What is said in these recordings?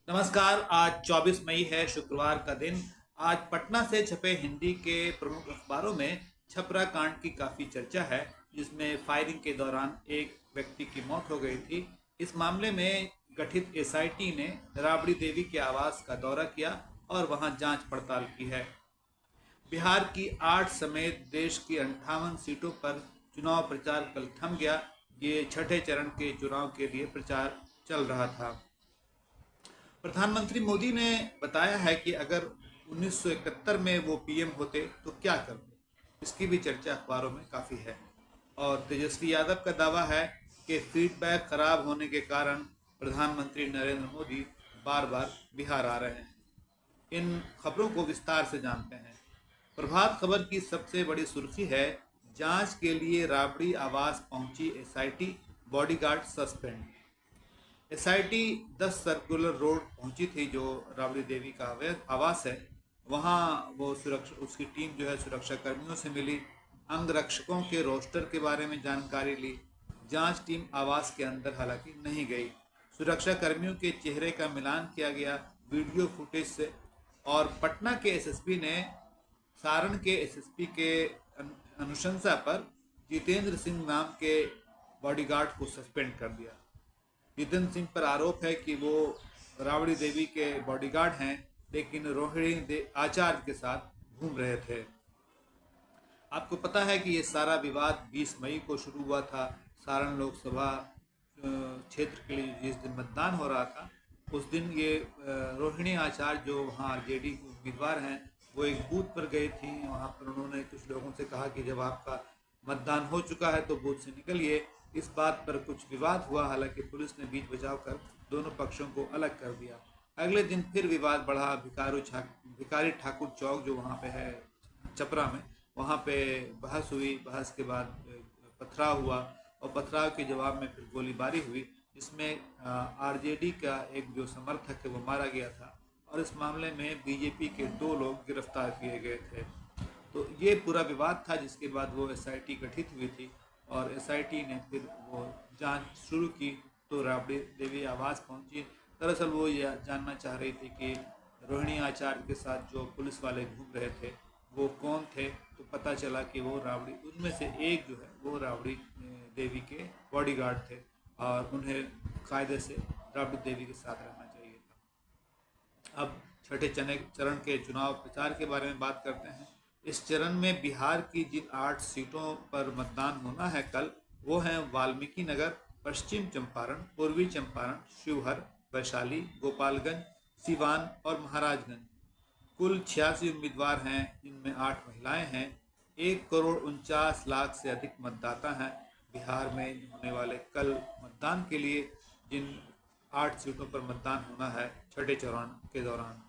नमस्कार। आज 24 मई है, शुक्रवार का दिन। आज पटना से छपे हिंदी के प्रमुख अखबारों में छपरा कांड की काफ़ी चर्चा है, जिसमें फायरिंग के दौरान एक व्यक्ति की मौत हो गई थी। इस मामले में गठित एसआईटी ने राबड़ी देवी के आवास का दौरा किया और वहां जांच पड़ताल की है। बिहार की 8 समेत देश की 58 सीटों पर चुनाव प्रचार कल थम गया। ये छठे चरण के चुनाव के लिए प्रचार चल रहा था। प्रधानमंत्री मोदी ने बताया है कि अगर 1971 में वो पीएम होते तो क्या करते, इसकी भी चर्चा अखबारों में काफ़ी है। और तेजस्वी यादव का दावा है कि फीडबैक खराब होने के कारण प्रधानमंत्री नरेंद्र मोदी बार बार बिहार आ रहे हैं। इन खबरों को विस्तार से जानते हैं। प्रभात खबर की सबसे बड़ी सुर्खी है, जांच के लिए राबड़ी आवास पहुंची SIT, bodyguard suspend. SIT 10 circular road पहुंची थी, जो राबड़ी देवी का आवास है। वहां वो सुरक्षा, उसकी टीम जो है सुरक्षा कर्मियों से मिली, अंगरक्षकों के रोस्टर के बारे में जानकारी ली। जांच टीम आवास के अंदर हालांकि नहीं गई। सुरक्षा कर्मियों के चेहरे का मिलान किया गया वीडियो फुटेज से। और पटना के एसएसपी ने सारण के एसएसपी के अनुशंसा पर जितेंद्र सिंह नाम के बॉडीगार्ड को सस्पेंड कर दिया। जितेंद्र सिंह पर आरोप है कि वो राबड़ी देवी के बॉडीगार्ड हैं, लेकिन रोहिणी आचार्य के साथ घूम रहे थे। आपको पता है कि ये सारा विवाद 20 मई को शुरू हुआ था। सारण लोकसभा क्षेत्र के लिए जिस दिन मतदान हो रहा था, उस दिन ये रोहिणी आचार्य जो वहाँ आरजेडी की उम्मीदवार हैं, वो एक बूथ पर गई थी। वहाँ पर उन्होंने कुछ लोगों से कहा कि जब आपका मतदान हो चुका है तो बूथ से निकलिए। इस बात पर कुछ विवाद हुआ, हालांकि पुलिस ने बीच बचाव कर दोनों पक्षों को अलग कर दिया। अगले दिन फिर विवाद बढ़ा। भिखारी ठाकुर चौक जो वहाँ पे है छपरा में, वहाँ पे बहस हुई। बहस के बाद पथराव हुआ और पथराव के जवाब में फिर गोलीबारी हुई, जिसमें आरजेडी का एक जो समर्थक है वो मारा गया था। और इस मामले में बीजेपी के 2 लोग गिरफ्तार किए गए थे। तो ये पूरा विवाद था, जिसके बाद वो एसआईटी गठित हुई थी और एसआईटी ने फिर वो जांच शुरू की। तो राबड़ी देवी आवास पहुंची। दरअसल वो ये जानना चाह रही थी कि रोहिणी आचार्य के साथ जो पुलिस वाले घूम रहे थे वो कौन थे। तो पता चला कि वो राबड़ी, उनमें से एक जो है वो राबड़ी देवी के बॉडीगार्ड थे और उन्हें कायदे से राबड़ी देवी के साथ रहना चाहिए था। अब छठे चरण के चुनाव प्रचार के बारे में बात करते हैं। इस चरण में बिहार की जिन 8 सीटों पर मतदान होना है कल, वो हैं वाल्मीकि नगर, पश्चिम चंपारण, पूर्वी चंपारण, शिवहर, वैशाली, गोपालगंज, सिवान और महाराजगंज। कुल 86 उम्मीदवार हैं, इनमें 8 महिलाएं हैं। 1,49,00,000 से अधिक मतदाता हैं बिहार में होने वाले कल मतदान के लिए। जिन 8 सीटों पर मतदान होना है छठे चरण के दौरान,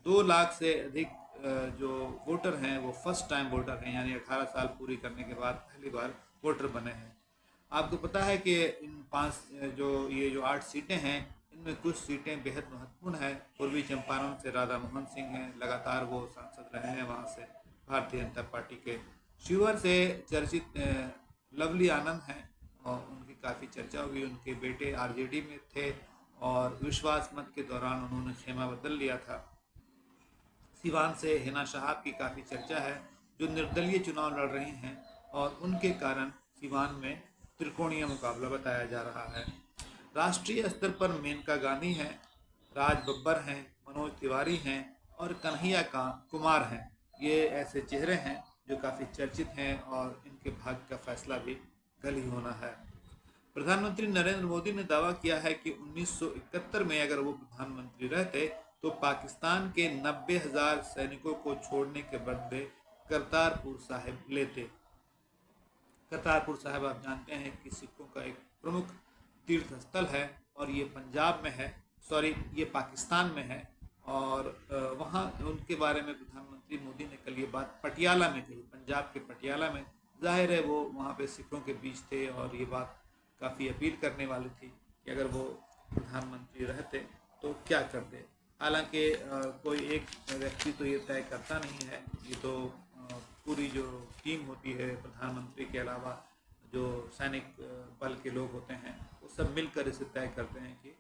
2 लाख से अधिक जो वोटर हैं वो फर्स्ट टाइम वोटर हैं, यानी 18 साल पूरी करने के बाद पहली बार वोटर बने हैं। आपको पता है कि इन 5 जो 8 सीटें हैं, इनमें कुछ सीटें बेहद महत्वपूर्ण हैं। पूर्वी चंपारण से राधा मोहन सिंह हैं, लगातार वो सांसद रहे हैं वहाँ से भारतीय जनता पार्टी के। शिवहर से चर्चित लवली आनंद हैं और उनकी काफ़ी चर्चा हुई। उनके बेटे आरजेडी में थे और विश्वास मत के दौरान उन्होंने खेमा बदल लिया था। सिवान से हिना शहाब की काफ़ी चर्चा है, जो निर्दलीय चुनाव लड़ रही हैं और उनके कारण सिवान में त्रिकोणीय मुकाबला बताया जा रहा है। राष्ट्रीय स्तर पर मेनका गांधी हैं, राज बब्बर हैं, मनोज तिवारी हैं और कन्हैया कुमार हैं। ये ऐसे चेहरे हैं जो काफ़ी चर्चित हैं और इनके भाग्य का फैसला भी कल ही होना है। प्रधानमंत्री नरेंद्र मोदी ने दावा किया है कि 1971 में अगर वो प्रधानमंत्री रहते तो पाकिस्तान के 90,000 सैनिकों को छोड़ने के बदले करतारपुर साहिब लेते। करतारपुर साहिब आप जानते हैं कि सिखों का एक प्रमुख तीर्थ स्थल है और ये पंजाब में है, ये पाकिस्तान में है। और वहाँ उनके बारे में प्रधानमंत्री मोदी ने कल ये बात पटियाला में कही, पंजाब के पटियाला में। जाहिर है वो वहाँ पे सिखों के बीच थे और ये बात काफ़ी अपील करने वाली थी कि अगर वो प्रधानमंत्री रहते तो क्या करते। हालांकि कोई एक व्यक्ति तो ये तय करता नहीं है, ये तो पूरी जो टीम होती है प्रधानमंत्री के अलावा जो सैनिक बल के लोग होते हैं वो सब मिलकर इसे तय करते हैं कि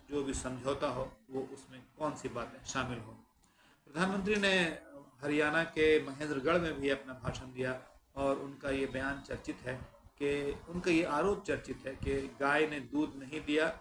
जो भी समझौता हो वो उसमें कौन सी बातें शामिल हों। प्रधानमंत्री ने हरियाणा के महेंद्रगढ़ में भी अपना भाषण दिया और उनका ये बयान चर्चित है कि उनका ये आरोप चर्चित है कि गाय ने दूध नहीं दिया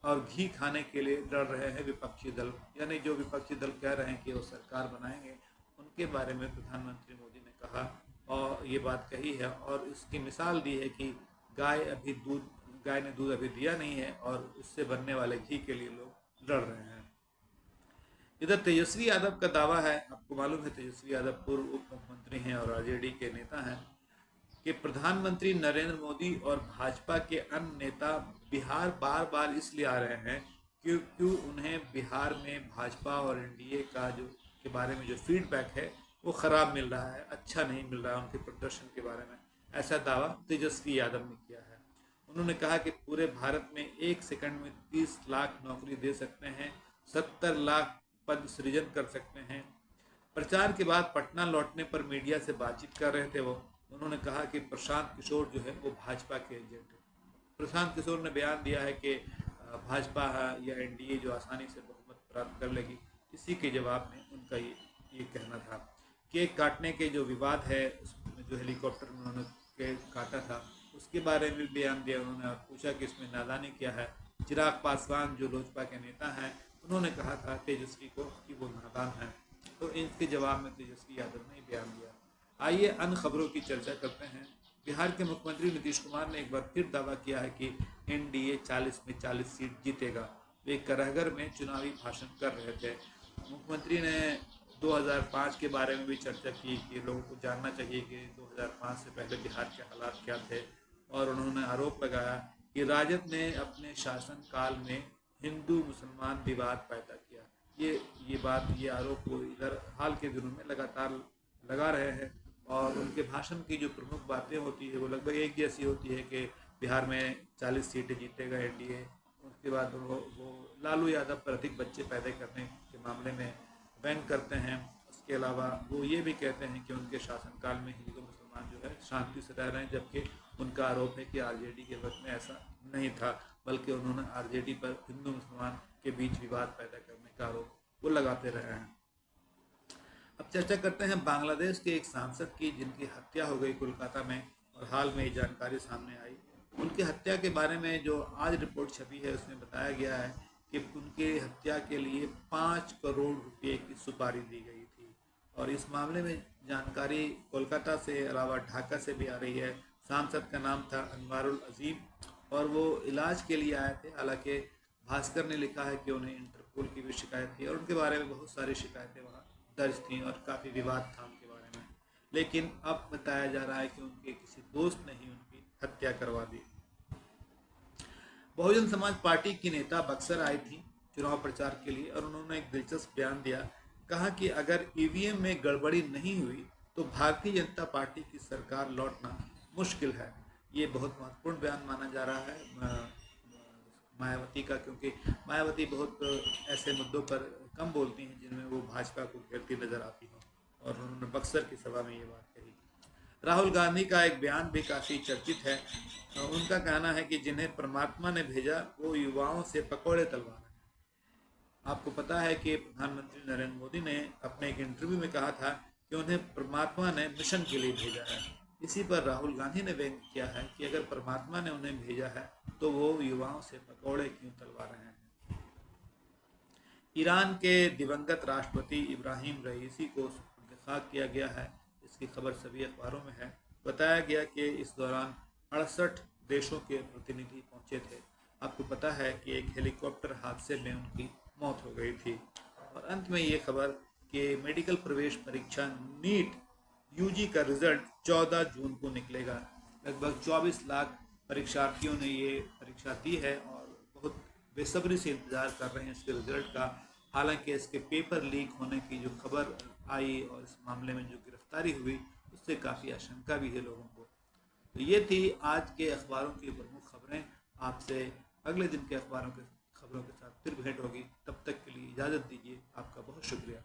और घी खाने के लिए लड़ रहे हैं विपक्षी दल, यानी जो विपक्षी दल कह रहे हैं कि वो सरकार बनाएंगे, उनके बारे में प्रधानमंत्री मोदी ने कहा और ये बात कही है और इसकी मिसाल दी है कि गाय ने दूध अभी दिया नहीं है और उससे बनने वाले घी के लिए लोग लड़ रहे हैं। इधर तेजस्वी यादव का दावा है, आपको मालूम है तेजस्वी यादव पूर्व उप मुख्यमंत्री हैं और आरजेडी के नेता हैं, कि प्रधानमंत्री नरेंद्र मोदी और भाजपा के अन्य नेता बिहार बार बार इसलिए आ रहे हैं क्योंकि उन्हें बिहार में भाजपा और एनडीए का जो के बारे में जो फीडबैक है वो ख़राब मिल रहा है, अच्छा नहीं मिल रहा है उनके प्रदर्शन के बारे में। ऐसा दावा तेजस्वी यादव ने किया है। उन्होंने कहा कि पूरे भारत में 1 सेकंड में 30 लाख नौकरी दे सकते हैं, 70 लाख पद सृजन कर सकते हैं। प्रचार के बाद पटना लौटने पर मीडिया से बातचीत कर रहे थे उन्होंने कहा कि प्रशांत किशोर जो है वो भाजपा के एजेंट है। प्रशांत किशोर ने बयान दिया है कि भाजपा या एनडीए जो आसानी से बहुमत प्राप्त कर लेगी, इसी के जवाब में उनका ये कहना था। केक काटने के जो विवाद है, उसमें जो हेलीकॉप्टर में उन्होंने केक काटा था उसके बारे में बयान दिया उन्होंने और पूछा कि इसमें नादानी क्या है। चिराग पासवान जो लोजपा के नेता हैं उन्होंने कहा था तेजस्वी को कि वो नादान है, तो इनके जवाब में तेजस्वी यादव ने बयान दिया। आइए अन्य खबरों की चर्चा करते हैं। बिहार के मुख्यमंत्री नीतीश कुमार ने एक बार फिर दावा किया है कि एनडीए 40 में 40 सीट जीतेगा। वे करहगर में चुनावी भाषण कर रहे थे। मुख्यमंत्री ने 2005 के बारे में भी चर्चा की कि लोगों को जानना चाहिए कि 2005 से पहले बिहार के हालात क्या थे और उन्होंने आरोप लगाया कि राजद ने अपने शासनकाल में हिंदू मुसलमान विवाद पैदा किया। ये आरोप वो इधर हाल के दिनों में लगातार लगा रहे हैं और उनके भाषण की जो प्रमुख बातें होती है वो लगभग एक जैसी होती है कि बिहार में 40 सीटें जीतेगा एनडीए। उसके बाद वो लालू यादव पर अधिक बच्चे पैदा करने के मामले में व्यंग करते हैं। उसके अलावा वो ये भी कहते हैं कि उनके शासनकाल में हिंदू मुसलमान जो है शांति से रह रहे हैं, जबकि उनका आरोप है कि आरजेडी के वक्त में ऐसा नहीं था, बल्कि उन्होंने आरजेडी पर हिंदू मुसलमान के बीच विवाद पैदा करने का आरोप वो लगाते रहे हैं। अब चर्चा करते हैं बांग्लादेश के एक सांसद की जिनकी हत्या हो गई कोलकाता में और हाल में ये जानकारी सामने आई। उनकी हत्या के बारे में जो आज रिपोर्ट छपी है उसमें बताया गया है कि उनके हत्या के लिए 5 करोड़ रुपए की सुपारी दी गई थी और इस मामले में जानकारी कोलकाता से अलावा ढाका से भी आ रही है। सांसद का नाम था अनवारुल अजीम और वो इलाज के लिए आए थे। हालांकि भास्कर ने लिखा है कि उन्हें इंटरपोल की भी शिकायत थी और उनके बारे में बहुत सारी शिकायतें वहाँ दर्ज थी और काफ़ी विवाद था उनके बारे में, लेकिन अब बताया जा रहा है कि उनके किसी दोस्त ने ही उनकी हत्या करवा दी। बहुजन समाज पार्टी की नेता बक्सर आई थी चुनाव प्रचार के लिए और उन्होंने एक दिलचस्प बयान दिया। कहा कि अगर ईवीएम में गड़बड़ी नहीं हुई तो भारतीय जनता पार्टी की सरकार लौटना मुश्किल है। ये बहुत महत्वपूर्ण बयान माना जा रहा है मायावती का, क्योंकि मायावती बहुत ऐसे मुद्दों पर कम बोलती हैं जिनमें वो भाजपा को घेरती नजर आती हो और उन्होंने बक्सर की सभा में ये बात कही। राहुल गांधी का एक बयान भी काफ़ी चर्चित है। उनका कहना है कि जिन्हें परमात्मा ने भेजा वो युवाओं से पकौड़े तलवा रहे हैं। आपको पता है कि प्रधानमंत्री नरेंद्र मोदी ने अपने एक इंटरव्यू में कहा था कि उन्हें परमात्मा ने मिशन के लिए भेजा है। इसी पर राहुल गांधी ने व्यंग किया है कि अगर परमात्मा ने उन्हें भेजा है तो वो युवाओं से पकौड़े क्यों तलवा रहे हैं। ईरान के दिवंगत राष्ट्रपति इब्राहिम रईसी को खाक किया गया है। इसकी खबर सभी अखबारों में है। बताया गया कि इस दौरान 68 देशों के प्रतिनिधि पहुंचे थे। आपको पता है कि एक हेलीकॉप्टर हादसे में उनकी मौत हो गई थी। और अंत में ये खबर कि मेडिकल प्रवेश परीक्षा नीट यूजी का रिजल्ट 14 जून को निकलेगा। लगभग 24 लाख परीक्षार्थियों ने ये परीक्षा दी है और बहुत बेसब्री से इंतज़ार कर रहे हैं इसके रिजल्ट का। हालांकि इसके पेपर लीक होने की जो खबर आई और इस मामले में जो गिरफ्तारी हुई उससे काफ़ी आशंका भी है लोगों को। तो ये थी आज के अखबारों की प्रमुख खबरें। आपसे अगले दिन के खबरों के साथ फिर भेंट होगी। तब तक के लिए इजाज़त दीजिए। आपका बहुत शुक्रिया।